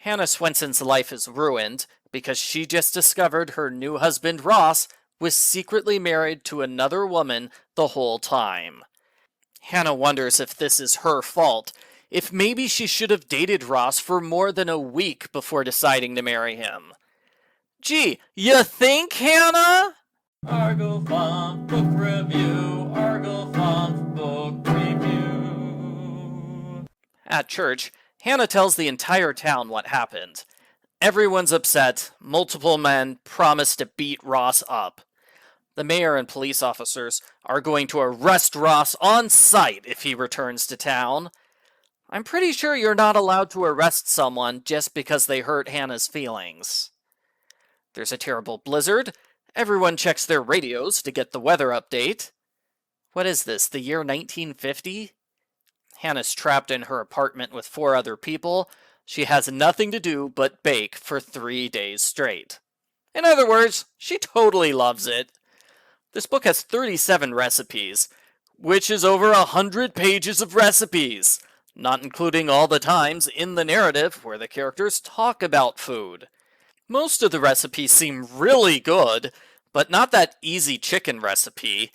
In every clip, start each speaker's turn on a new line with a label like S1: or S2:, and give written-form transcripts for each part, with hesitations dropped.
S1: Hannah Swensen's life is ruined because she just discovered her new husband Ross was secretly married to another woman the whole time. Hannah wonders if this is her fault, if maybe she should have dated Ross for more than a week before deciding to marry him. Gee, you think, Hannah?
S2: Argo Font Book Review, Argo Font Book Review.
S1: At church, Hannah tells the entire town what happened. Everyone's upset. Multiple men promise to beat Ross up. The mayor and police officers are going to arrest Ross on sight if he returns to town. I'm pretty sure you're not allowed to arrest someone just because they hurt Hannah's feelings. There's a terrible blizzard. Everyone checks their radios to get the weather update. What is this, the year 1950? Hannah's trapped in her apartment with 4 other people. She has nothing to do but bake for 3 days straight. In other words, she totally loves it. This book has 37 recipes, which is over 100 pages of recipes, not including all the times in the narrative where the characters talk about food. Most of the recipes seem really good, but not that easy chicken recipe.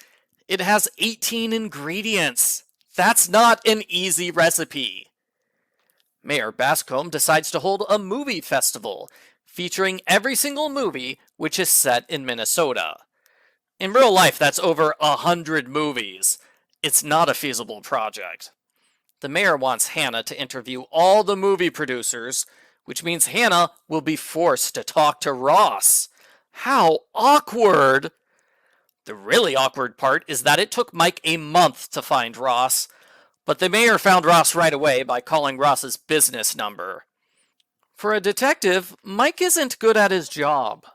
S1: It has 18 ingredients. That's not an easy recipe. Mayor Bascombe decides to hold a movie festival, featuring every single movie which is set in Minnesota. In real life, that's over 100 movies. It's not a feasible project. The mayor wants Hannah to interview all the movie producers, which means Hannah will be forced to talk to Ross. How awkward! The really awkward part is that it took Mike a month to find Ross, but the mayor found Ross right away by calling Ross's business number. For a detective, Mike isn't good at his job.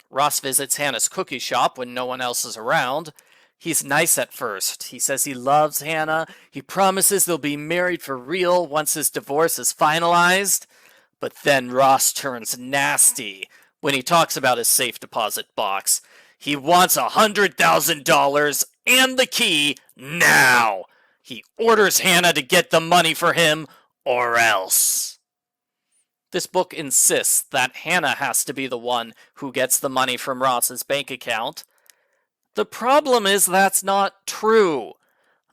S1: Ross visits Hannah's cookie shop when no one else is around. He's nice at first. He says he loves Hannah. He promises they'll be married for real once his divorce is finalized. But then Ross turns nasty when he talks about his safe deposit box. He wants $100,000 and the key now. He orders Hannah to get the money for him or else. This book insists that Hannah has to be the one who gets the money from Ross's bank account. The problem is that's not true.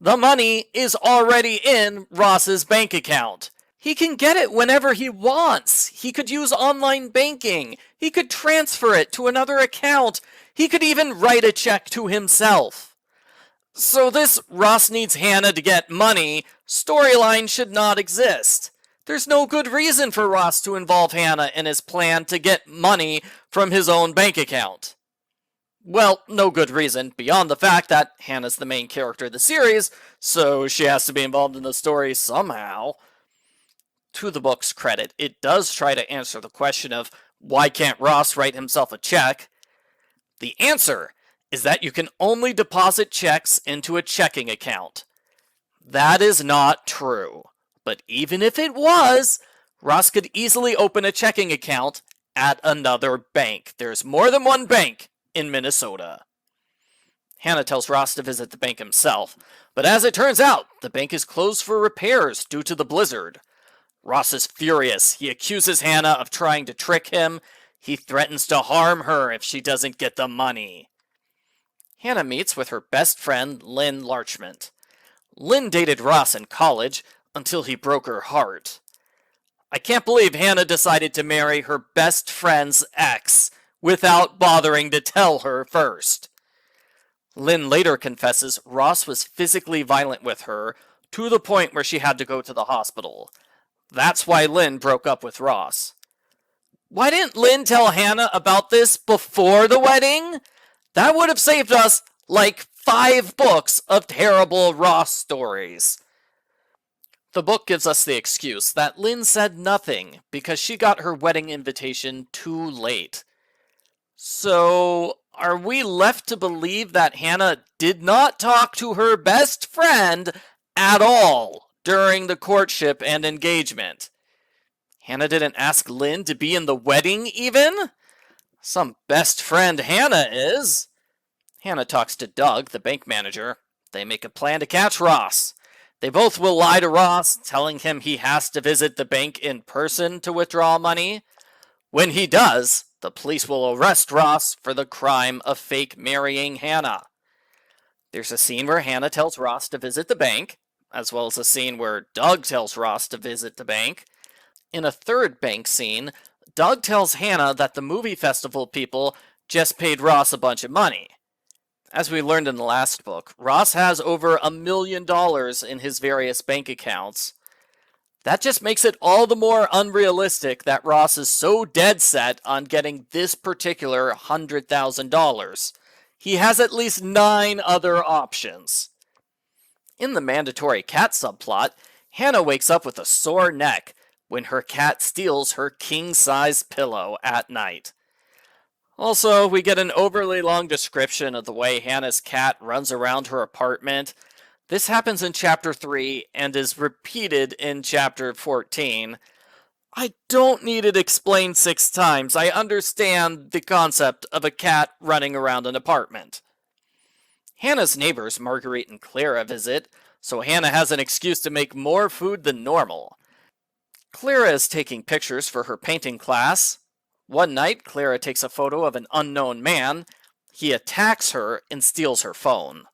S1: The money is already in Ross's bank account. He can get it whenever he wants. He could use online banking. He could transfer it to another account. He could even write a check to himself. So this Ross needs Hannah to get money storyline should not exist. There's no good reason for Ross to involve Hannah in his plan to get money from his own bank account. Well, no good reason beyond the fact that Hannah's the main character of the series, so she has to be involved in the story somehow. To the book's credit, it does try to answer the question of why can't Ross write himself a check? The answer is that you can only deposit checks into a checking account. That is not true. But even if it was, Ross could easily open a checking account at another bank. There's more than one bank in Minnesota. Hannah tells Ross to visit the bank himself, but as it turns out, the bank is closed for repairs due to the blizzard. Ross is furious. He accuses Hannah of trying to trick him. He threatens to harm her if she doesn't get the money. Hannah meets with her best friend, Lynn Larchmont. Lynn dated Ross in college until he broke her heart. I can't believe Hannah decided to marry her best friend's ex without bothering to tell her first. Lynn later confesses Ross was physically violent with her to the point where she had to go to the hospital. That's why Lynn broke up with Ross. Why didn't Lynn tell Hannah about this before the wedding? That would have saved us like 5 books of terrible Ross stories. The book gives us the excuse that Lynn said nothing because she got her wedding invitation too late. So, are we left to believe that Hannah did not talk to her best friend at all during the courtship and engagement? Hannah didn't ask Lynn to be in the wedding even? Some best friend Hannah is. Hannah talks to Doug, the bank manager. They make a plan to catch Ross. They both will lie to Ross, telling him he has to visit the bank in person to withdraw money. When he does, the police will arrest Ross for the crime of fake marrying Hannah. There's a scene where Hannah tells Ross to visit the bank, as well as a scene where Doug tells Ross to visit the bank. In a third bank scene, Doug tells Hannah that the movie festival people just paid Ross a bunch of money. As we learned in the last book, Ross has over $1 million in his various bank accounts. That just makes it all the more unrealistic that Ross is so dead set on getting this particular $100,000. He has at least 9 other options. In the mandatory cat subplot, Hannah wakes up with a sore neck when her cat steals her king-size pillow at night. Also, we get an overly long description of the way Hannah's cat runs around her apartment. This happens in Chapter 3 and is repeated in Chapter 14. I don't need it explained 6 times. I understand the concept of a cat running around an apartment. Hannah's neighbors, Marguerite and Clara, visit, so Hannah has an excuse to make more food than normal. Clara is taking pictures for her painting class. One night, Clara takes a photo of an unknown man. He attacks her and steals her phone.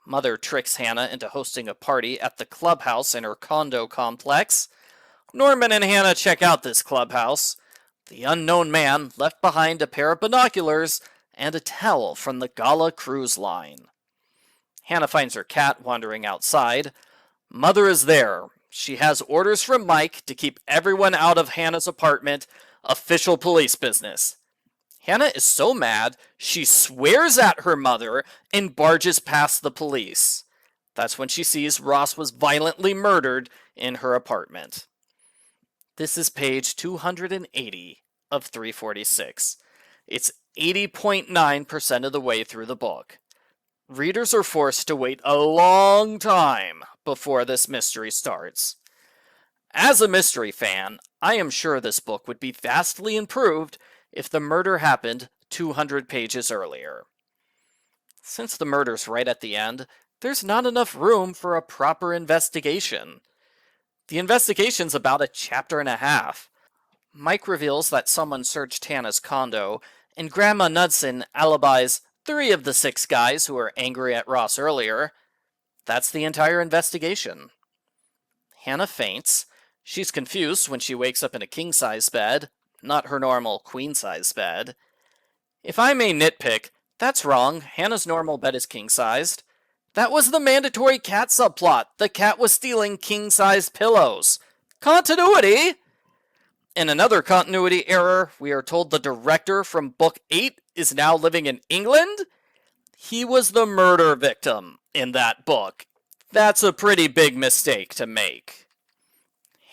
S1: Mother tricks Hannah into hosting a party at the clubhouse in her condo complex. Norman and Hannah check out this clubhouse. The unknown man left behind a pair of binoculars and a towel from the Gala cruise line. Hannah finds her cat wandering outside. Mother is there. She has orders from Mike to keep everyone out of Hannah's apartment. Official police business. Hannah is so mad, she swears at her mother and barges past the police. That's when she sees Ross was violently murdered in her apartment. This is page 280 of 346. It's 80.9% of the way through the book. Readers are forced to wait a long time before this mystery starts. As a mystery fan, I am sure this book would be vastly improved if the murder happened 200 pages earlier. Since the murder's right at the end, there's not enough room for a proper investigation. The investigation's about a chapter and a half. Mike reveals that someone searched Hannah's condo, and Grandma Knudsen alibis 3 of the 6 guys who were angry at Ross earlier. That's the entire investigation. Hannah faints. She's confused when she wakes up in a king-size bed, not her normal queen-size bed. If I may nitpick, that's wrong. Hannah's normal bed is king-sized. That was the mandatory cat subplot. The cat was stealing king-sized pillows. Continuity! In another continuity error, we are told the director from Book 8 is now living in England? He was the murder victim in that book. That's a pretty big mistake to make.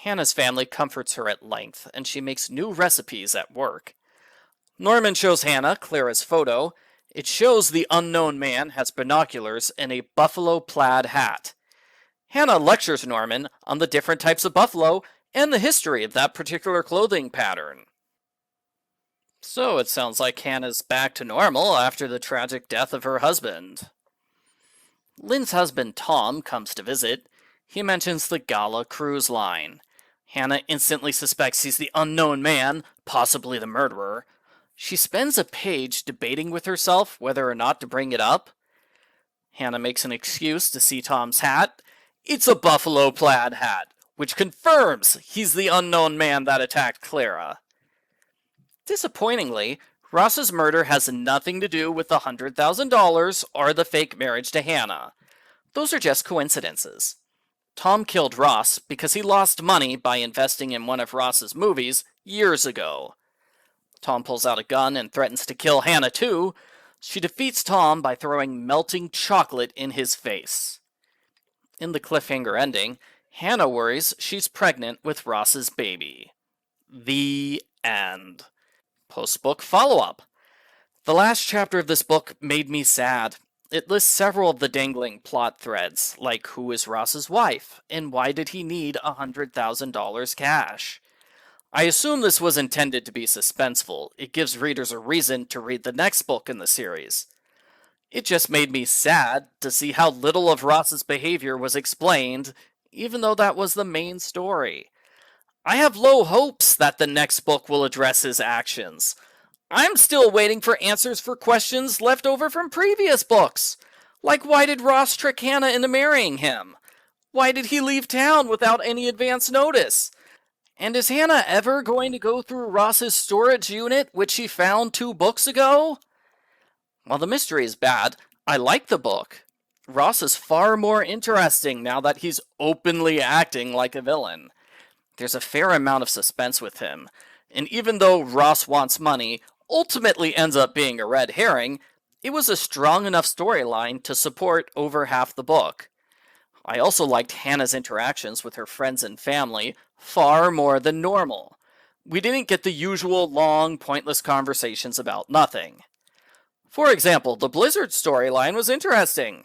S1: Hannah's family comforts her at length, and she makes new recipes at work. Norman shows Hannah Clara's photo. It shows the unknown man has binoculars and a buffalo plaid hat. Hannah lectures Norman on the different types of buffalo and the history of that particular clothing pattern. So it sounds like Hannah's back to normal after the tragic death of her husband. Lynn's husband Tom comes to visit. He mentions the Gala cruise line. Hannah instantly suspects he's the unknown man, possibly the murderer. She spends a page debating with herself whether or not to bring it up. Hannah makes an excuse to see Tom's hat. It's a buffalo plaid hat, which confirms he's the unknown man that attacked Clara. Disappointingly, Ross's murder has nothing to do with the $100,000 or the fake marriage to Hannah. Those are just coincidences. Tom killed Ross because he lost money by investing in one of Ross's movies years ago. Tom pulls out a gun and threatens to kill Hannah too. She defeats Tom by throwing melting chocolate in his face. In the cliffhanger ending, Hannah worries she's pregnant with Ross's baby. The end. Post-book follow-up. The last chapter of this book made me sad. It lists several of the dangling plot threads, like who is Ross's wife, and why did he need $100,000 cash. I assume this was intended to be suspenseful. It gives readers a reason to read the next book in the series. It just made me sad to see how little of Ross's behavior was explained, even though that was the main story. I have low hopes that the next book will address his actions. I'm still waiting for answers for questions left over from previous books. Like, why did Ross trick Hannah into marrying him? Why did he leave town without any advance notice? And is Hannah ever going to go through Ross's storage unit, which she found 2 books ago? While the mystery is bad, I like the book. Ross is far more interesting now that he's openly acting like a villain. There's a fair amount of suspense with him, and even though Ross wants money ultimately ends up being a red herring, it was a strong enough storyline to support over half the book. I also liked Hannah's interactions with her friends and family far more than normal. We didn't get the usual long, pointless conversations about nothing. For example, the Blizzard storyline was interesting.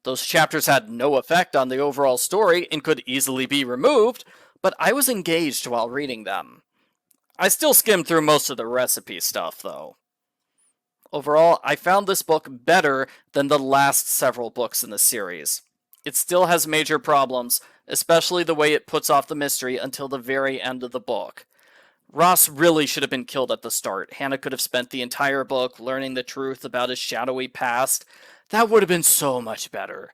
S1: Those chapters had no effect on the overall story and could easily be removed, but I was engaged while reading them. I still skimmed through most of the recipe stuff, though. Overall, I found this book better than the last several books in the series. It still has major problems, especially the way it puts off the mystery until the very end of the book. Ross really should have been killed at the start. Hannah could have spent the entire book learning the truth about his shadowy past. That would have been so much better.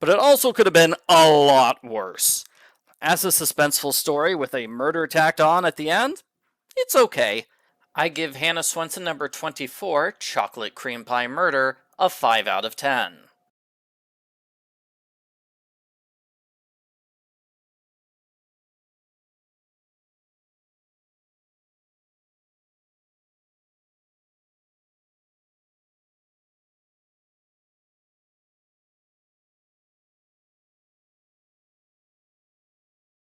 S1: But it also could have been a lot worse. As a suspenseful story with a murder tacked on at the end, it's okay. I give Hannah Swensen number 24, Chocolate Cream Pie Murder, a 5 out of 10.